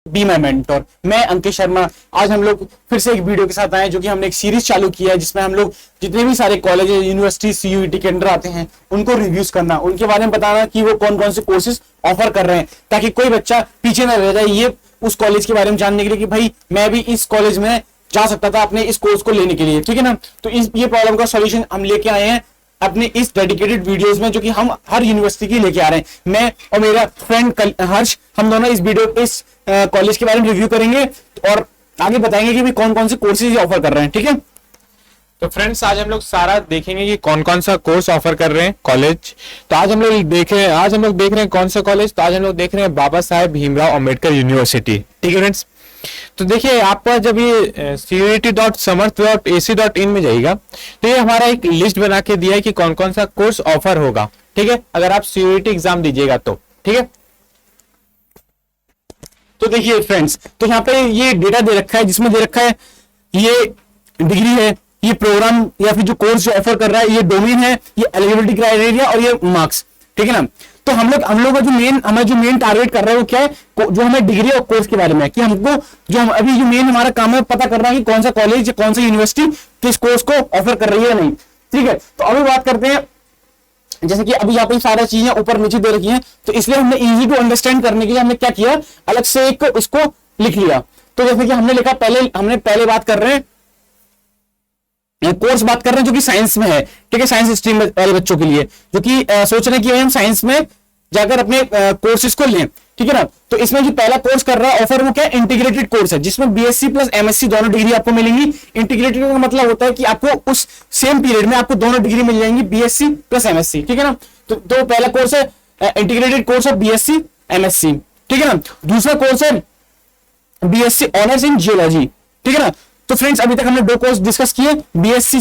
Be my mentor. मैं अंकित शर्मा, आज हम लोग फिर से एक वीडियो के साथ आए जो कि हमने एक सीरीज चालू किया है जिसमें हम लोग जितने भी सारे कॉलेज यूनिवर्सिटी सीयूईटी के अंडर आते हैं उनको रिव्यूज करना, उनके बारे में बताना कि वो कौन कौन से कोर्सेज ऑफर कर रहे हैं, ताकि कोई बच्चा पीछे ना रह जाए ये उस कॉलेज के बारे में जानने के लिए कि भाई मैं भी इस कॉलेज में जा सकता था अपने इस कोर्स को लेने के लिए, ठीक है ना। तो ये प्रॉब्लम का सॉल्यूशन हम लेके आए हैं अपने इस डेडिकेटेड वीडियोस में जो कि हम हर यूनिवर्सिटी की लेके आ रहे हैं। मैं और मेरा फ्रेंड हर्ष, हम दोनों इस कॉलेज के बारे में रिव्यू करेंगे और आगे बताएंगे कि भी कौन कौन से कोर्सेज ऑफर कर रहे हैं, ठीक है। तो फ्रेंड्स आज हम लोग सारा देखेंगे कि कौन कौन सा कोर्स ऑफर कर रहे हैं कॉलेज। तो आज हम लोग देख रहे हैं कौन सा कॉलेज। तो आज हम लोग देख रहे हैं बाबा साहेब भीमराव अंबेडकर यूनिवर्सिटी, ठीक है फ्रेंड्स। तो देखिए आपका जब ये cuet.samarth.ac.in में जाएगा तो ये हमारा एक लिस्ट बना के दिया है कि कौन कौन सा कोर्स ऑफर होगा, ठीक है, अगर आप CUET एग्जाम दीजिएगा तो, ठीक है। तो देखिए फ्रेंड्स, तो यहाँ पे ये डेटा दे रखा है जिसमें दे रखा है ये डिग्री है, ये प्रोग्राम या फिर जो कोर्स जो ऑफर कर रहा है, ये डोमेन है, ये एलिजिबिलिटी क्राइटेरिया और ये मार्क्स, ठीक है ना। तो हम लोग का जो मेन टारगेट कर रहा है वो क्या है, जो हमें डिग्री और कोर्स के बारे में है कि हमको जो हम अभी जो मेन हमारा काम है पता करना है कि कौन सा कॉलेज कौन सा यूनिवर्सिटी किस कोर्स को ऑफर कर रही है या नहीं, ठीक है। तो अभी बात करते हैं, जैसे कि अभी यहाँ पे सारी चीजें ऊपर नीचे दे रखी हैं, तो इसलिए हमने इजी टू अंडरस्टैंड करने के लिए हमने क्या किया, अलग से एक उसको लिख लिया। तो जैसे कि हमने लिखा हमने पहले बात कर रहे हैं कोर्स बात कर रहे हैं जो कि साइंस में है, ठीक है, साइंस स्ट्रीम वाले बच्चों के लिए जो कि सोच रहे हैं कि हम साइंस में जाकर अपने कोर्सेज को लें, ठीक है ना। तो इसमें जो पहला कोर्स कर रहा है ऑफर वो क्या है, इंटीग्रेटेड कोर्स है जिसमें बीएससी प्लस एमएससी दोनों डिग्री आपको मिलेंगी। इंटीग्रेटेड का मतलब होता है कि आपको उस सेम पीरियड में आपको दोनों डिग्री मिल जाएंगी, बीएससी प्लस एमएससी, ठीक है ना। तो पहला कोर्स है integrated course of BSc MSc, ठीक है ना। दूसरा कोर्स है बीएससी ऑनर्स इन जियोलॉजी, ठीक है ना। तो फ्रेंड्स अभी तक हमने दो कोर्स डिस्कस किए, बीएससी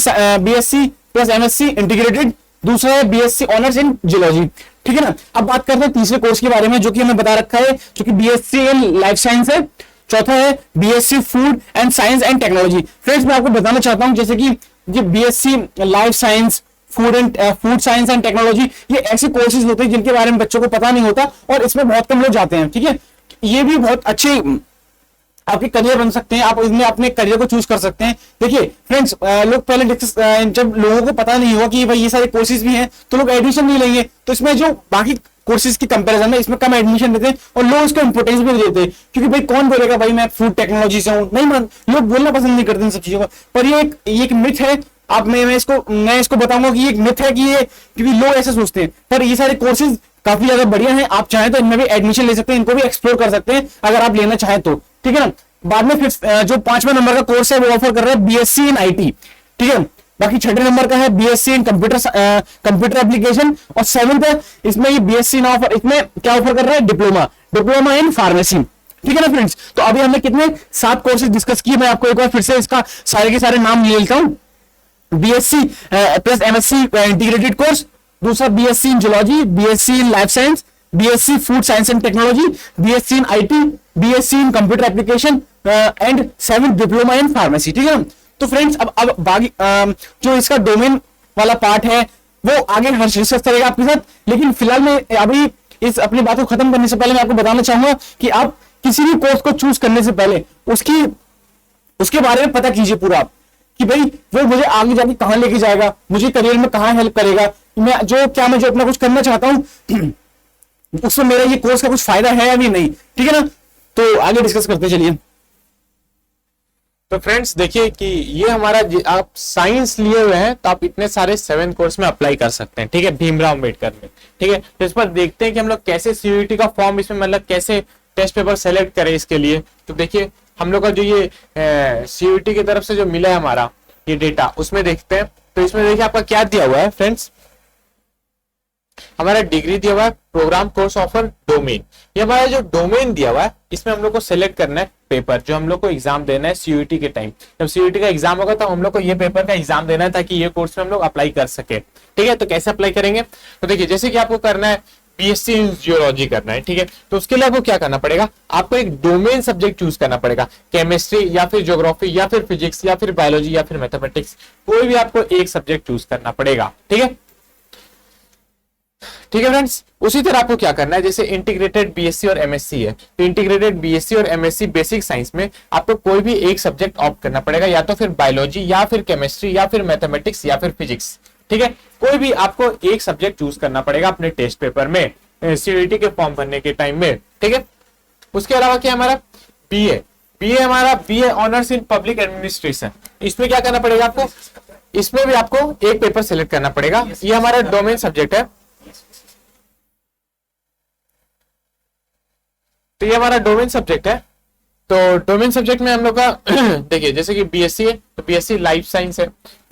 प्लस एमएससी इंटीग्रेटेड, दूसरा है बीएससी ऑनर्स इन जियोलॉजी, ठीक है ना। अब बात करते हैं तीसरे कोर्स के बारे में जो कि हमें बता रखा है जो कि बीएससी इन लाइफ साइंस है। चौथा है BSc food and science and technology. Friends मैं आपको बताना चाहता हूं जैसे कि ये BSc life science food science and technology ये ऐसे कोर्सेज होते हैं जिनके बारे में बच्चों को पता नहीं होता और इसमें बहुत कम लोग जाते हैं, ठीक है। ये भी बहुत अच्छे आपके करियर बन सकते हैं, आप इसमें अपने करियर को चूज कर सकते हैं। देखिए फ्रेंड्स लोग पहले जब लोगों को पता नहीं होगा कि भाई ये सारे कोर्सेज भी हैं तो लोग एडमिशन नहीं लेंगे, तो इसमें जो बाकी कोर्सेज की कंपैरिजन में इसमें कम एडमिशन देते हैं और लोग इसको इंपोर्टेंस भी देते हैं, क्योंकि भाई कौन बोलेगा भाई मैं फूड टेक्नोलॉजी से हूं, नहीं लोग बोलना पसंद नहीं करते इन सब चीजों का। पर ये एक मिथ है, आप मैं इसको बताऊंगा कि ये एक मिथ है कि ये क्योंकि लोग ऐसे सोचते हैं, पर ये सारे कोर्सेज काफी ज्यादा बढ़िया हैं। आप चाहें तो इनमें भी एडमिशन ले सकते हैं, इनको भी एक्सप्लोर कर सकते हैं अगर आप लेना चाहें तो, ठीक है ना। बाद में फिर जो 5वें नंबर का कोर्स है वो ऑफर कर रहा है बीएससी इन आईटी, ठीक है। बाकी 6वें नंबर का है बीएससी इन कंप्यूटर एप्लीकेशन और 7th है इसमें ये बीएससी इन ऑफर, इसमें क्या ऑफर कर रहा है, डिप्लोमा इन फार्मेसी, ठीक है ना फ्रेंड्स। तो अभी हमने कितने 7 कोर्सेज डिस्कस किए, मैं आपको एक बार फिर से इसका सारे के सारे नाम ले लेता हूं। BSc plus MSc integrated course, दूसरा BSc in geology, BSc in life science, BSc food science and technology, BSc in IT, BSc in computer application and 7th diploma in pharmacy, ठीक है। तो फ्रेंड्स अब बाकी जो इसका डोमेन वाला part है वो आगे हर डिस्कस करेगा आपके साथ, लेकिन फिलहाल मैं अभी इस अपनी बात को खत्म करने से पहले मैं आपको बताना चाहूंगा कि आप किसी भी कोर्स को चूज करने से पहले उसके बारे में पता कीजिए पूरा कि भाई वो मुझे आगे जाके कहां लेके जाएगा, मुझे करियर में कहां हेल्प करेगा, मैं जो अपना कुछ करना चाहता हूं उसमें मेरा ये कोर्स का कुछ फायदा है या भी नहीं, ठीक है ना। तो आगे डिस्कस करते चलिए। तो फ्रेंड्स देखिए कि ये हमारा आप साइंस लिए हुए हैं तो आप इतने सारे 7 कोर्स में अप्लाई कर सकते हैं, ठीक है, भीमराव अंबेडकर में, ठीक है। तो इस पर देखते हैं कि हम लोग कैसे सीयूईटी का फॉर्म इसमें मतलब कैसे टेस्ट पेपर सेलेक्ट करें इसके लिए। तो देखिए हम लोग का जो ये सीयूईटी की तरफ से जो मिला है हमारा ये डेटा उसमें देखते हैं। तो इसमें देखिए आपका क्या दिया हुआ है फ्रेंड्स, हमारा डिग्री दिया हुआ है प्रोग्राम कोर्स ऑफर डोमेन, ये हमारा जो डोमेन दिया हुआ है इसमें हम लोग को सिलेक्ट करना है पेपर जो हम लोग को एग्जाम देना है सीयूईटी के टाइम। जब सीयूईटी का एग्जाम होगा तो हम लोग को ये पेपर का एग्जाम देना है ताकि ये कोर्स में हम लोग अप्लाई कर सके, ठीक है। तो कैसे अप्लाई करेंगे, तो देखिए जैसे कि आपको करना है बीएससी इन जियोलॉजी करना है, ठीक है। तो उसके लिए आपको क्या करना पड़ेगा, आपको एक डोमेन सब्जेक्ट चूज करना पड़ेगा, केमिस्ट्री या फिर ज्योग्राफी या फिर फिजिक्स या फिर बायोलॉजी या फिर मैथमेटिक्स, कोई भी आपको एक सब्जेक्ट चूज करना पड़ेगा, ठीक है। ठीक है फ्रेंड्स। उसी तरह आपको क्या करना है, जैसे इंटीग्रेटेड बीएससी और एमएससी है, तो इंटीग्रेटेड बीएससी और एमएससी बेसिक साइंस में आपको कोई भी एक सब्जेक्ट ऑप्ट करना पड़ेगा, या तो फिर बायोलॉजी या फिर केमिस्ट्री या फिर मैथमेटिक्स या फिर फिजिक्स। ठीक है, कोई भी आपको एक सब्जेक्ट चूज करना पड़ेगा अपने टेस्ट पेपर में, सीयूईटी के फॉर्म भरने के टाइम में। ठीक है, उसके अलावा क्या हमारा बीए, बीए हमारा BA honours in public administration, इसमें क्या करना पड़ेगा आपको, इसमें भी आपको एक पेपर सिलेक्ट करना पड़ेगा। ये हमारा डोमेन सब्जेक्ट है, तो ये हमारा डोमेन सब्जेक्ट है। तो डोमेन सब्जेक्ट में हम लोग का देखिए जैसे कि बीएससी है तो बीएससी लाइफ साइंस है,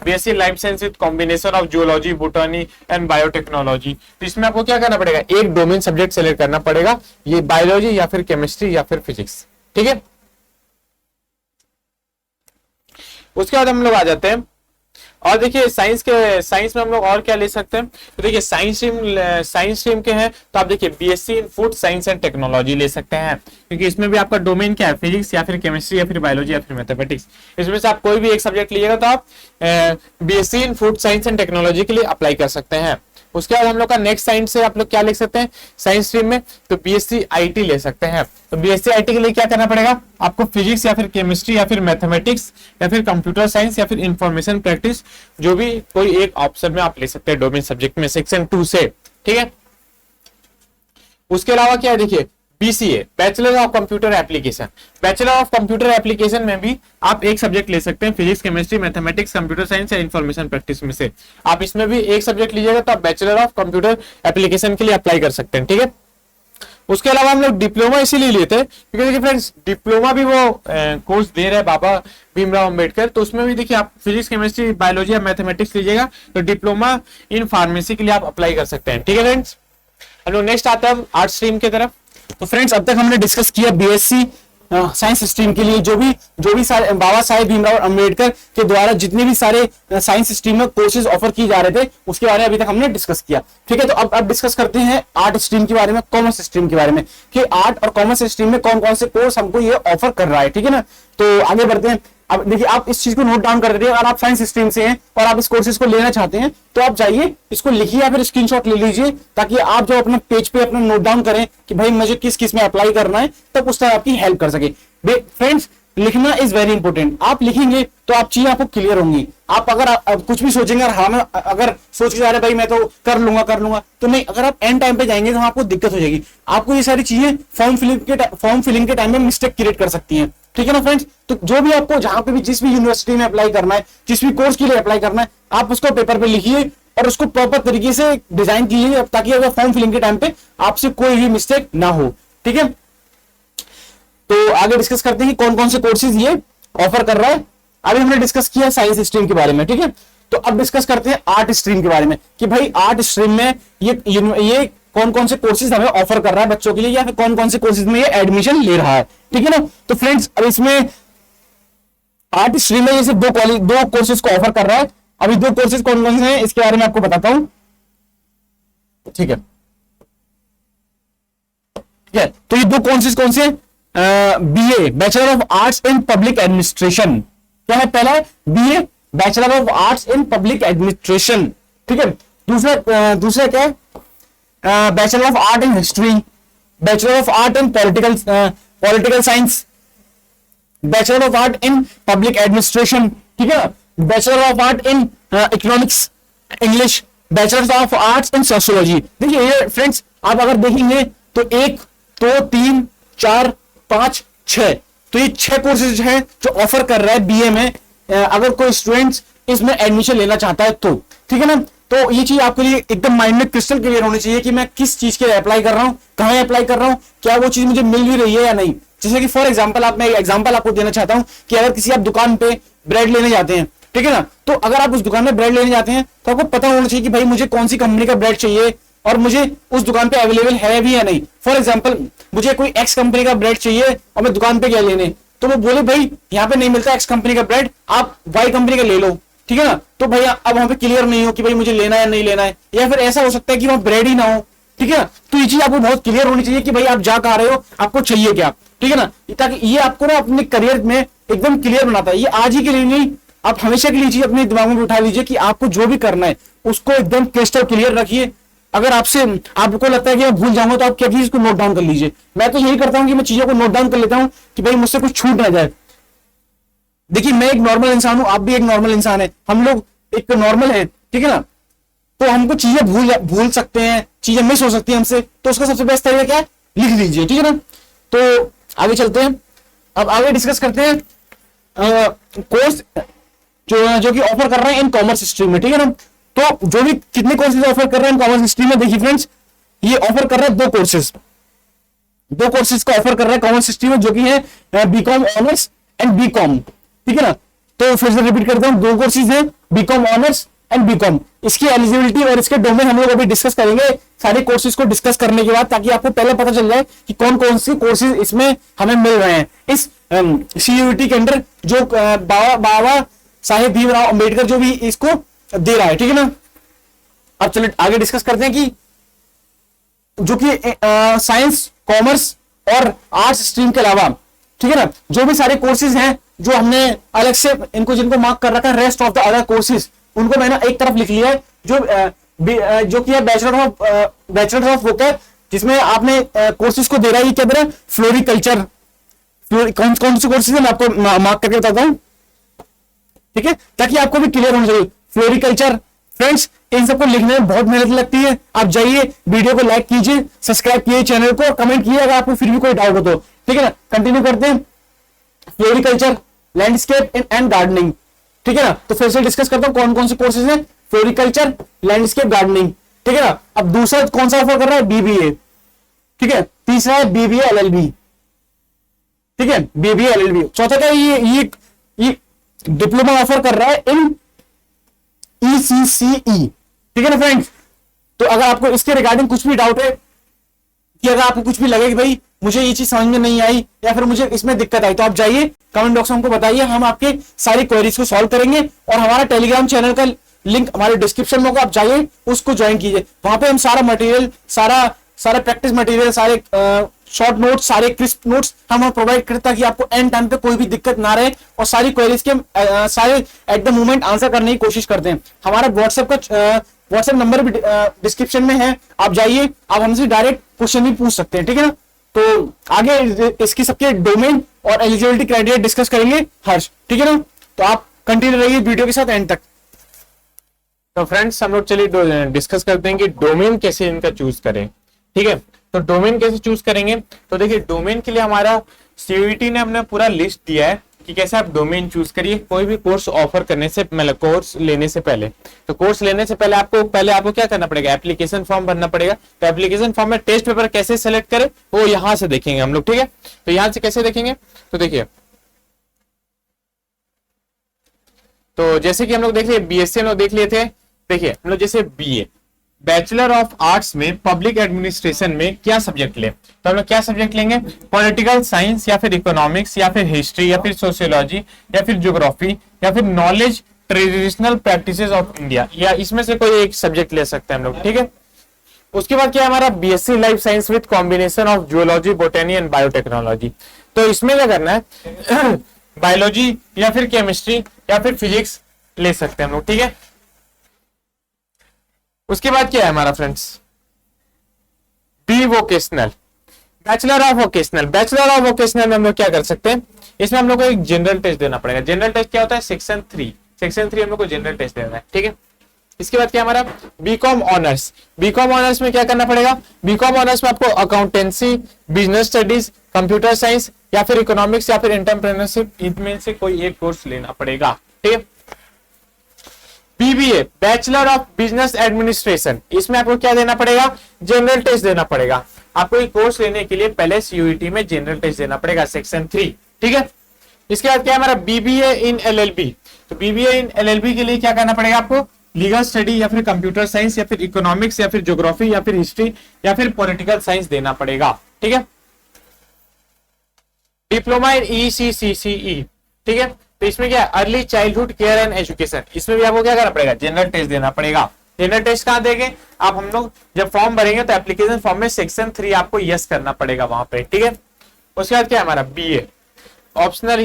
BSc life science with combination of geology, botany and biotechnology. तो इसमें आपको क्या करना पड़ेगा, एक डोमेन सब्जेक्ट सेलेक्ट करना पड़ेगा, ये बायोलॉजी या फिर केमिस्ट्री या फिर फिजिक्स। ठीक है, उसके बाद हम लोग आ जाते हैं और देखिए साइंस में हम लोग और क्या ले सकते हैं। तो देखिए साइंस स्ट्रीम के हैं तो आप देखिए BSc in food science and technology ले सकते हैं, क्योंकि इसमें भी आपका डोमेन क्या है, फिजिक्स या फिर केमिस्ट्री या फिर बायोलॉजी या फिर मैथमेटिक्स। इसमें से आप कोई भी एक सब्जेक्ट लीजिएगा तो आप BSc in food science and technology के लिए अप्लाई कर सकते हैं। उसके बाद हम लोग का नेक्स्ट साइंस से आप लोग क्या लिख सकते हैं साइंस स्ट्रीम में, तो बीएससी आईटी ले सकते हैं। तो बीएससी आईटी के लिए क्या करना पड़ेगा आपको, फिजिक्स या फिर केमिस्ट्री या फिर मैथमेटिक्स या फिर कंप्यूटर साइंस या फिर इंफॉर्मेशन प्रैक्टिस, जो भी कोई एक ऑप्शन में आप ले सकते हैं डोमेन सब्जेक्ट में सेक्शन 2 से। ठीक है, उसके अलावा क्या है देखिए BCA bachelor of computer application, bachelor of computer application में भी आप एक सब्जेक्ट ले सकते हैं, physics chemistry mathematics computer science या इंफॉर्मेशन प्रैक्टिस में से आप इसमें भी एक सब्जेक्ट लीजिएगा तो आप बैचलर ऑफ कंप्यूटर एप्लीकेशन के लिए अप्लाई कर सकते हैं। ठीक है, उसके अलावा हम लोग डिप्लोमा इसीलिए लेते हैं क्योंकि देखिए फ्रेंड्स डिप्लोमा भी वो कोर्स दे रहे हैं बाबा भीमराव अंबेडकर, तो उसमें भी देखिए आप फिजिक्स केमिस्ट्री बायोलॉजी या मैथमेटिक्स लीजिएगा तो डिप्लोमा इन फार्मेसी के लिए आप अप्लाई कर सकते हैं। ठीक है फ्रेंड्स, हम लोग नेक्स्ट आते हैं आर्ट स्ट्रीम की तरफ। तो फ्रेंड्स अब तक हमने डिस्कस किया बीएससी साइंस स्ट्रीम के लिए जो भी सारे बाबा साहेब भीमराव अंबेडकर के द्वारा जितने भी सारे साइंस स्ट्रीम में कोर्सेज ऑफर किए जा रहे थे उसके बारे में अभी तक हमने डिस्कस किया। ठीक है, तो अब डिस्कस करते हैं आर्ट स्ट्रीम के बारे में, कॉमर्स स्ट्रीम के बारे में कि आर्ट और कॉमर्स स्ट्रीम में कौन कौन से कोर्स हमको ये ऑफर कर रहा है। ठीक है ना, तो आगे बढ़ते हैं। अब देखिए आप इस चीज को नोट डाउन कर रहे हैं, अगर आप साइंस स्ट्रीम से हैं और आप इस कोर्सेज को लेना चाहते हैं तो आप जाइए इसको लिखिए या फिर स्क्रीनशॉट ले लीजिए, ताकि आप जो अपने पेज पे अपना नोट डाउन करें कि भाई मुझे किस किस में अप्लाई करना है, तब उस तरह आपकी हेल्प कर सके। फ्रेंड्स लिखना इज वेरी इंपॉर्टेंट, आप लिखेंगे तो आप चीजें आपको क्लियर होंगी। आप अगर कुछ भी सोचेंगे और अगर सोच के जा रहे भाई मैं तो कर लूंगा तो नहीं, अगर आप एंड टाइम पे जाएंगे तो आपको दिक्कत हो जाएगी। आपको ये सारी चीजें फॉर्म फिलिंग के टाइम में मिस्टेक क्रिएट कर सकती हैं। ठीक है ना फ्रेंड्स, तो जो भी आपको जहां पे भी जिस भी यूनिवर्सिटी में अप्लाई करना है, जिस भी कोर्स के लिए अप्लाई करना है, आप उसको पेपर पे लिखिए और उसको प्रॉपर तरीके से डिजाइन कीजिए ताकि अगर फॉर्म फिलिंग के टाइम पे आपसे कोई भी मिस्टेक ना हो। ठीक है, तो आगे डिस्कस करते हैं कौन कौन से कोर्सेज ये ऑफर कर रहा है। अभी हमने डिस्कस किया साइंस स्ट्रीम के बारे में। ठीक है, तो अब डिस्कस करते हैं आर्ट स्ट्रीम के बारे में कि भाई आर्ट स्ट्रीम में ये कौन कौन से कोर्सेज हमें ऑफर कर रहा है बच्चों के लिए, या फिर कौन कौन से कोर्सेज में ये एडमिशन ले रहा है। ठीक है ना, तो फ्रेंड्स अब इसमें आर्ट स्ट्रीम में ये सिर्फ दो कोर्सेज को ऑफर कर रहा है। अभी दो कोर्सेज कौन कौन से हैं इसके बारे में आपको बताता हूं। ठीक है, तो ये दो कोर्सेज कौन से, BA bachelor of arts in public administration, क्या है, पहला है BA bachelor of arts in public administration. ठीक है, दूसरा क्या है, bachelor of art in history, bachelor of art in political science, bachelor of art in public administration. ठीक है, bachelor of art in economics English, bachelor of arts in sociology. देखिए ये friends आप अगर देखेंगे तो 1 2 3 4 5 6, तो ये 6 कोर्सेज हैं जो ऑफर कर रहा है बीए में, अगर कोई स्टूडेंट इसमें एडमिशन लेना चाहता है तो। ठीक है ना, तो ये चीज आपके लिए एकदम माइंड में क्रिस्टल क्लियर होनी चाहिए कि मैं किस चीज के लिए अप्लाई कर रहा हूं, कहां अप्लाई कर रहा हूं, क्या वो चीज मुझे मिल भी रही है या नहीं। जैसे कि फॉर एग्जांपल मैं एक एग्जांपल आपको देना चाहता हूं कि अगर किसी आप दुकान पे ब्रेड लेने जाते हैं, ठीक है ना, तो अगर आप उस दुकान में ब्रेड लेने जाते हैं तो आपको पता होना चाहिए कि भाई मुझे कौन सी कंपनी का ब्रेड चाहिए और मुझे उस दुकान पे अवेलेबल है भी या नहीं। फॉर एग्जांपल मुझे कोई एक्स कंपनी का ब्रेड चाहिए और मैं दुकान पे गया लेने, तो वो बोले भाई यहाँ पे नहीं मिलता एक्स कंपनी का ब्रेड, आप वाई कंपनी का ले लो। ठीक है ना, तो भैया अब वहां पे क्लियर नहीं हो कि भाई मुझे लेना है या नहीं लेना है, या फिर ऐसा हो सकता है कि वहां ब्रेड ही ना हो। ठीक है, तो ये चीज आपको बहुत क्लियर होनी चाहिए कि भाई आप जा कहा रहे हो, आपको चाहिए क्या। ठीक है ना, ताकि ये आपको ना अपने करियर में एकदम क्लियर बनाता है। ये आज ही के लिए नहीं, आप हमेशा के लिए चीज अपने दिमाग में उठा लीजिए कि आपको जो भी करना है उसको एकदम क्रिस्टल क्लियर रखिए, अगर आपसे आपको लगता है कि मैं भूल जाऊंगा तो आप क्या कीजिए, इसको नोट डाउन कर लीजिए। मैं तो यही करता हूं कि मैं चीजों को नोट डाउन कर लेता हूं कि भाई मुझसे कुछ छूट ना जाए। देखिए मैं एक नॉर्मल इंसान हूं, आप भी एक नॉर्मल इंसान है, हम लोग एक नॉर्मल है, ठीक है ना। तो हमको चीजें भूल सकते हैं, चीजें मिस हो सकती है हमसे, तो उसका सबसे बेस्ट तरीका क्या है, लिख लीजिए, ठीक है ना। तो आगे चलते हैं, अब आगे डिस्कस करते हैं कोर्स जो कि ऑफर कर रहे हैं इन कॉमर्स स्ट्रीम में, ठीक है ना। तो जो भी कितने कोर्सेज ऑफर कर रहे हैं कॉमर्स स्ट्रीम में, देखिए फ्रेंड्स ये ऑफर कर रहे हैं दो कोर्सेज का ऑफर कर रहे हैं कॉमर्स स्ट्रीम में, जो कि है बीकॉम ऑनर्स एंड बीकॉम, ठीक है ना। तो फिर से रिपीट करता हूं, दो कोर्सेज हैं बीकॉम ऑनर्स एंड बीकॉम। इसकी एलिजिबिलिटी और इसके डोमेन हम लोग अभी डिस्कस करेंगे सारे कोर्सेज को डिस्कस करने के बाद, ताकि आपको पहले पता चल जाए कि कौन कौन से कोर्सेज इसमें हमें मिल रहे हैं इस सीयूईटी के अंडर, जो बाबा साहेब भीमराव अंबेडकर जो भी इसको दे रहा है, ठीक है ना। अब चलिए आगे डिस्कस करते हैं कि जो कि साइंस, कॉमर्स और आर्ट्स स्ट्रीम के अलावा, ठीक है ना, जो भी सारे कोर्सेज हैं जो हमने अलग से इनको जिनको मार्क कर रखा है rest of the other courses, उनको मैंने एक तरफ लिख लिया है। जो कि है बैचलर ऑफ बुक है, जिसमें आपने कोर्सेज को दे रहा है, क्या दे रहा है, फ्लोरिकल्चर। कौन कौन से कोर्सेज है मैं आपको मार्क करके बताता हूं, ठीक है, ताकि आपको भी क्लियर होना चाहिए। फ्लोरिकल्चर फ्रेंड्स, इन सबको लिखने में बहुत मेहनत लगती है। आप जाइए वीडियो को लाइक कीजिए, सब्सक्राइब कीजिए चैनल को, कमेंट कीजिए अगर आपको फिर भी कोई डाउट हो तो, ठीक है ना। कंटिन्यू करते हैं, फ्लोरिकल्चर, लैंडस्केप एंड गार्डनिंग, ठीक है ना। तो फिर से डिस्कस करता हूं कौन कौन से कोर्सेज हैं, फ्लोरिकल्चर, लैंडस्केप, गार्डनिंग, ठीक है ना। अब दूसरा कौन सा ऑफर कर रहा है, बीबीए, ठीक है। तीसरा है बीबीए एलएलबी, ठीक है, बीबीए एलएलबी। चौथा क्या, ये डिप्लोमा ऑफर कर रहा है इन ईसीसीई, ठीक है ना फ्रेंड्स। तो अगर आपको इसके रिगार्डिंग कुछ भी डाउट है, कि अगर आपको कुछ भी लगे कि भाई मुझे ये चीज समझ में नहीं आई या फिर मुझे इसमें दिक्कत आई, तो आप जाइए कमेंट बॉक्स में हमको बताइए, हम आपके सारी क्वेरीज को सॉल्व करेंगे। और हमारा टेलीग्राम चैनल का लिंक हमारे डिस्क्रिप्शन में होगा, आप जाइए उसको ज्वाइन कीजिए। वहां पे हम सारा मटेरियल, सारा प्रैक्टिस मटेरियल, सारे शॉर्ट नोट्स, सारे क्रिस्प नोट्स हम प्रोवाइड करते, ताकि आपको एंड टाइम पे कोई भी दिक्कत ना रहे, और सारी क्वेरीज के सारे एट द मोमेंट आंसर करने की कोशिश करते हैं। हमारा व्हाट्सएप नंबर भी डिस्क्रिप्शन में है, आप जाइए, आप हमसे डायरेक्ट क्वेश्चन भी पूछ सकते हैं, ठीक है ना। तो आगे इसकी सबके डोमेन और एलिजिबिलिटी क्राइटेरिया डिस्कस करेंगे हर्ष, ठीक है ना। तो आप कंटिन्यू रहिए वीडियो के साथ एंड तक। तो फ्रेंड्स हम लोग चलिए डिस्कस करते हैं कि डोमेन कैसे इनका चूज करें, ठीक है। तो डोमेन कैसे चूज करेंगे, तो देखिए डोमेन के लिए हमारा सीयूईटी ने हमने पूरा लिस्ट दिया है कि कैसे आप डोमेन चूज करिए कोई भी कोर्स ऑफर करने से, मतलब कोर्स लेने से पहले। तो कोर्स लेने से पहले आपको क्या करना पड़ेगा, एप्लीकेशन फॉर्म भरना पड़ेगा। तो एप्लीकेशन फॉर्म में टेस्ट पेपर कैसे सेलेक्ट करें वो यहां से देखेंगे हम लोग, ठीक है। तो यहां से कैसे देखेंगे, तो देखिए, तो जैसे कि हम लोग देख लिए बीएससी हम लोग देख लिए थे, देखिए हम लोग जैसे बीए बैचलर ऑफ आर्ट्स में पब्लिक एडमिनिस्ट्रेशन में क्या सब्जेक्ट ले, तो हम लोग क्या सब्जेक्ट लेंगे, पॉलिटिकल साइंस या फिर इकोनॉमिक्स या फिर हिस्ट्री या फिर सोशियोलॉजी या फिर ज्योग्राफी या फिर knowledge traditional practices of India, या इसमें से कोई एक सब्जेक्ट ले सकते हैं हम लोग, ठीक है। उसके बाद क्या है हमारा BSc life science with combination of zoology, बोटेनी and biotechnology. तो इसमें क्या करना है, बायोलॉजी या फिर केमिस्ट्री या फिर फिजिक्स ले सकते हैं हम लोग, ठीक है। उसके बाद क्या है हमारा friends, B vocational, bachelor of vocational में हम लोग क्या कर सकते हैं, इसमें हम लोग को एक जनरल टेस्ट देना पड़ेगा। जनरल टेस्ट क्या होता है, सेक्शन 3 हम लोग को जनरल टेस्ट देना है, ठीक है। इसके बाद क्या हमारा बीकॉम ऑनर्स में क्या करना पड़ेगा, बीकॉम ऑनर्स में आपको accountancy, business studies, computer science या फिर इकोनॉमिक्स या फिर एंटरप्रेन्योरशिप, इनमें से कोई एक कोर्स लेना पड़ेगा, ठीक है। BBA bachelor of business administration, इसमें आपको क्या देना पड़ेगा, जनरल टेस्ट देना पड़ेगा। आपको एक कोर्स लेने के लिए पहले सीयूईटी में जनरल टेस्ट देना पड़ेगा सेक्शन 3, ठीक है। इसके बाद क्या है हमारा बीबीए इन एलएलबी, तो बीबीए इन एलएलबी के लिए क्या करना पड़ेगा आपको, लीगल स्टडी या फिर कंप्यूटर साइंस या फिर इकोनॉमिक्स या फिर ज्योग्राफी या फिर हिस्ट्री या फिर पॉलिटिकल साइंस देना पड़ेगा, ठीक है। डिप्लोमा इन ईसीसीई, ठीक है। तो इसमें क्या early childhood care and education, इसमें भी आपको क्या करना पड़ेगा, जनरल टेस्ट देना पड़ेगा। जनरल टेस्ट कहां देंगे आप, हम लोग जब फॉर्म भरेंगे तो एप्लीकेशन फॉर्म में सेक्शन 3 आपको यस करना पड़ेगा वहां पे, ठीक है। उसके बाद क्या है हमारा बीए ऑप्शनल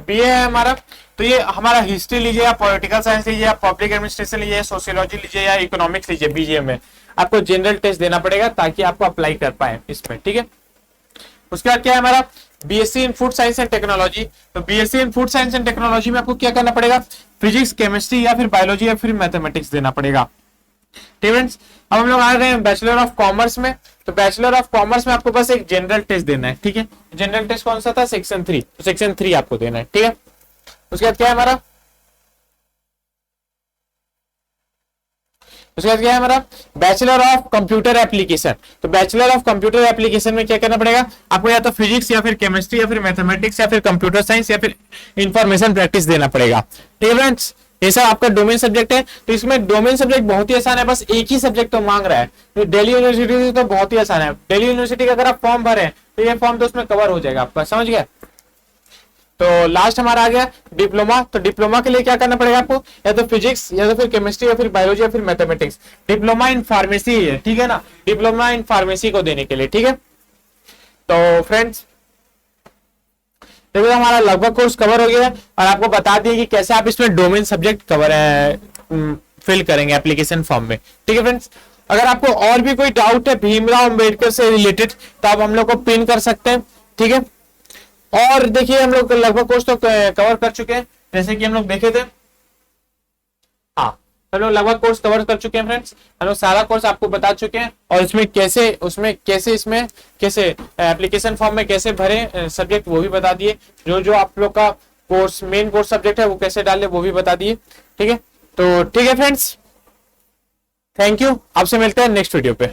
बीए है हमारा, तो ये हमारा हिस्ट्री लीजिए या पॉलिटिकल साइंस लीजिए या पब्लिक एडमिनिस्ट्रेशन लीजिए, सोशियोलॉजी लीजिए या इकोनॉमिक्स लीजिए, बीजीए में आपको जनरल टेस्ट देना पड़ेगा ताकि आपको अप्लाई कर पाए इसमें, ठीक है। उसके बाद क्या है हमारा BSc in food science and technology. तो BSc in food science and technology में आपको क्या करना पड़ेगा, फिजिक्स, केमिस्ट्री या फिर बायोलॉजी या फिर मैथमेटिक्स देना पड़ेगा, ठीक फ्रेंड्स। अब हम लोग आ गए हैं बैचलर ऑफ कॉमर्स में। तो बैचलर ऑफ कॉमर्स में आपको बस एक जनरल टेस्ट देना है, ठीक है। जनरल टेस्ट कौन सा था, सेक्शन 3, तो सेक्शन 3 आपको देना है, ठीक है। उसके बाद क्या है हमारा, उसके बाद क्या है हमारा बैचलर ऑफ कंप्यूटर एप्लीकेशन। तो बैचलर ऑफ कंप्यूटर एप्लीकेशन में क्या करना पड़ेगा आपको, या तो फिजिक्स या फिर केमिस्ट्री या फिर मैथमेटिक्स या फिर कंप्यूटर साइंस या फिर इंफॉर्मेशन प्रैक्टिस देना पड़ेगा, ठीक है फ्रेंड्स। ये सब आपका डोमेन सब्जेक्ट है। तो इसमें डोमेन सब्जेक्ट बहुत ही आसान है, बस एक ही सब्जेक्ट तो मांग रहा है। तो दिल्ली यूनिवर्सिटी तो बहुत ही आसान है। दिल्ली यूनिवर्सिटी का अगर आप फॉर्म भरे तो ये फॉर्म तो उसमें कवर हो जाएगा आपका, समझ गया। तो लास्ट हमारा आ गया डिप्लोमा। तो डिप्लोमा के लिए क्या करना पड़ेगा आपको, या तो फिजिक्स या तो फिर केमिस्ट्री या फिर बायोलॉजी या फिर मैथमेटिक्स। डिप्लोमा इन फार्मेसी है, ठीक है ना, डिप्लोमा इन फार्मेसी को देने के लिए, ठीक है। तो फ्रेंड्स देखो हमारा लगभग कोर्स कवर हो गया है और आपको बता दिए कि कैसे आप इसमें डोमेन सब्जेक्ट कवर फिल करेंगे एप्लीकेशन फॉर्म में, ठीक है फ्रेंड्स। अगर आपको और भी कोई डाउट है भीमराव अंबेडकर से रिलेटेड तो आप हम लोग को पिन कर सकते हैं, ठीक है। और देखिए हम लोग लगभग कोर्स तो कवर कर चुके हैं, जैसे कि हम लोग देखे थे, हाँ हम लोग लगभग कोर्स कवर कर चुके हैं फ्रेंड्स। हम लोग सारा कोर्स आपको बता चुके हैं और इसमें कैसे एप्लीकेशन फॉर्म में कैसे भरे सब्जेक्ट वो भी बता दिए। जो आप लोग का कोर्स मेन कोर्स सब्जेक्ट है वो कैसे डाले वो भी बता दिए, ठीक है। तो ठीक है फ्रेंड्स, थैंक यू, आपसे मिलते हैं नेक्स्ट वीडियो पे।